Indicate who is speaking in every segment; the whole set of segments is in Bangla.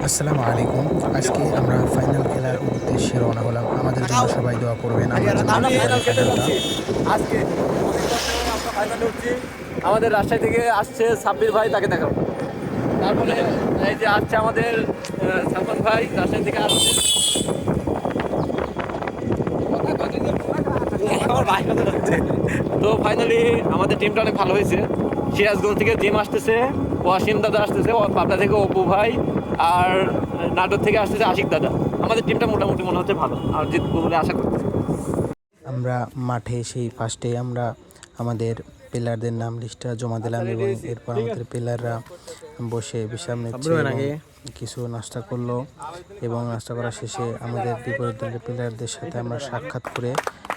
Speaker 1: আসসালামু আলাইকুম। আজকে আমরা ফাইনাল খেলার উদ্দেশ্যে রওনা হলাম। আমাদের জন্য সবাই দোয়া করবেন। আমরা যেন ফাইনালটা
Speaker 2: আজকে অনেক কষ্ট করে আমরা ফাইনালে উঠছি। আমাদের রাজশাহী থেকে আসছে সাব্বির ভাই, তাকে দেখাবো। তারপরে এই যে আসছে আমাদের সালমান ভাই, রাজশাহী থেকে আসছে। তো ফাইনালি আমাদের টিমটা অনেক ভালো হয়েছে। সিরাজগঞ্জ থেকে জিম আসতেছে, ওয়াসিম দাদা আসতেছে, পাবনা থেকে অপু ভাই, আর নাটোর থেকে আসতেছে আশিক দাদা। আমাদের টিমটা মোটামুটি মনে হচ্ছে ভালো, আর জিতবো বলে আশা করতেছি।
Speaker 1: আমরা মাঠে সেই ফার্স্টে আমরা আমাদের প্লেয়ারদের নাম লিস্টটা জমা দিলাম এবং এরপর আমাদের প্লেয়াররা বসে বিশ্রাম নিচ্ছে এবং কিছু নাস্তা করলো এবং নাস্তা করার শেষে আমাদের বিপরীত দলের প্লেয়ারদের সাথে আমরা সাক্ষাৎ করে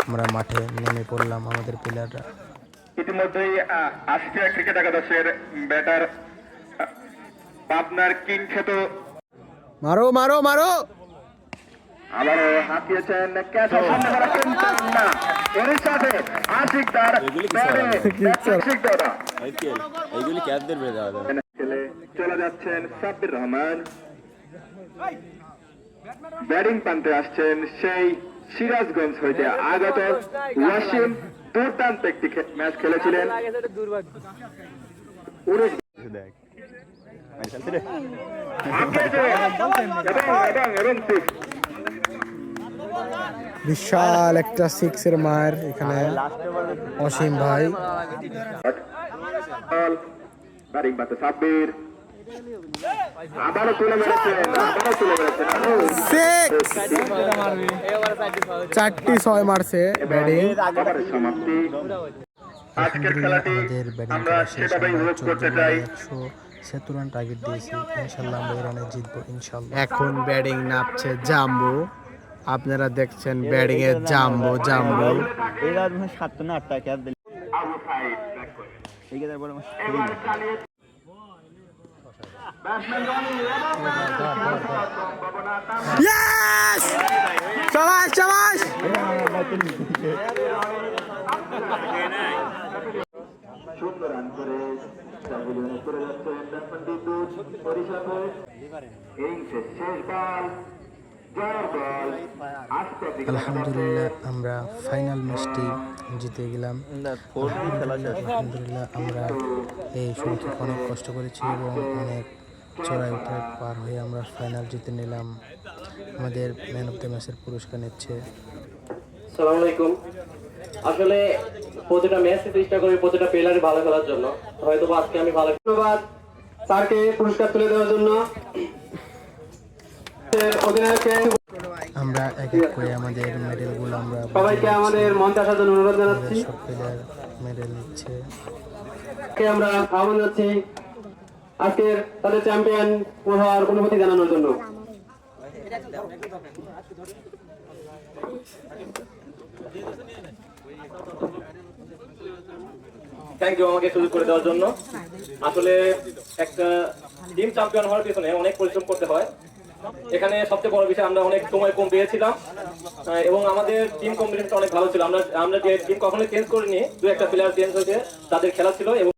Speaker 1: আমরা মাঠে নেমে পড়লাম। আমাদের প্লেয়াররা
Speaker 3: ইতিমধ্যেই রাষ্ট্রীয় ক্রিকেট একাদশের ব্যাটার পাবনার কিং খ্যাত
Speaker 2: মারো মারো মারো
Speaker 3: আবারও হাঁকিয়েছেন ক্যাচের সামনে মারা কিন্তু না, এর সাথে আশিকদার
Speaker 4: এইগুলি ক্যাচদের বেড়ে যাওয়া যাবে।
Speaker 3: খেলে চলে যাচ্ছেন সাব্বির রহমান। ব্যাটিং প্রান্তে আসছেন সেই সিরাজগঞ্জ হইতে আগত ওয়াসিম। দুর্দান্ত একটি ম্যাচ খেলেছিলেন।
Speaker 1: বিশাল একটা সিক্সের মার এখানে অসীম ভাই।
Speaker 3: ব্যাটিং প্রান্তে সাব্বির আবারও তুলে মেরেছেন,
Speaker 1: চারটি ছয় মারছে ব্যাটিং।
Speaker 3: সমাপ্তি। আজকের খেলাটি
Speaker 1: আমাদের ব্যাটিং
Speaker 3: আমরা
Speaker 1: করা শেষ।
Speaker 3: সেভাবেই
Speaker 1: আমরা
Speaker 3: উপভোগ করতে
Speaker 1: 14
Speaker 3: চাই।
Speaker 1: 170 রান টার্গেট দিয়েছি। ইনশাল্লাহ আমরা এই রানে জিতবো ইনশাল্লাহ।
Speaker 5: এখন ব্যাটিং নামছে জাম্বু। আপনারা দেখছেন ব্যাটিং এর জাম্বু জাম্বু।
Speaker 4: এই রাত মনে 7 না 8টা ক্যাচ দিল। এই গেদার বড় মাস
Speaker 5: ইয়েস! শাবাশ শাবাশ!
Speaker 3: সুন্দর রান করে করে যাচ্ছেন বিদ্যুৎ পরিষেবা। এই শেষ বল, জয়ের বল।
Speaker 1: আলহামদুলিল্লাহ আমরা ফাইনাল ম্যাচটি জিতে গেলাম। আলহামদুলিল্লাহ আমরা এই শুরু থেকে অনেক কষ্ট করেছি এবং অনেক চড়াই উঠাই পার হয়ে আমরা ফাইনাল জিতে নিলাম। আমাদের ম্যান অফ দ্য ম্যাচের পুরস্কার নিচ্ছে।
Speaker 2: আসসালামু আলাইকুম। আসলে প্রতিটা ম্যাচে চেষ্টা করি প্রতিটা প্লেয়ারই ভালো খেলার জন্য। হয়তো আজকে আমি ভালো। ধন্যবাদ স্যারকে পুরস্কার তুলে দেওয়ার জন্য। অধিনায়ককে
Speaker 1: আমরা এক এক করে আমাদের মেডেলগুলো আমরা
Speaker 2: সবাইকে আমাদের মঞ্চে আসার জন্য অনুরোধ জানাচ্ছি।
Speaker 1: সব প্লেয়ার মেডেল নিচ্ছে।
Speaker 2: আমরা আহ্বান জানাচ্ছি আজকের তাদের চ্যাম্পিয়ন হওয়ার অনুমতি জানানোর জন্য। থ্যাংক ইউ আমাকে সুযোগ করে দেওয়ার জন্য। আসলে একটা টিম চ্যাম্পিয়ন হওয়ার পিছনে অনেক পরিশ্রম করতে হয়। এখানে সবচেয়ে বড় বিষয় আমরা অনেক সময় কম পেয়েছিলাম এবং আমাদের টিম কম্বিনেশনটা অনেক ভালো ছিল। আমরা যে টিম কখনোই চেঞ্জ করিনি, দু একটা প্লেয়ার চেঞ্জ হয়েছে, তাদের খেলা ছিল এবং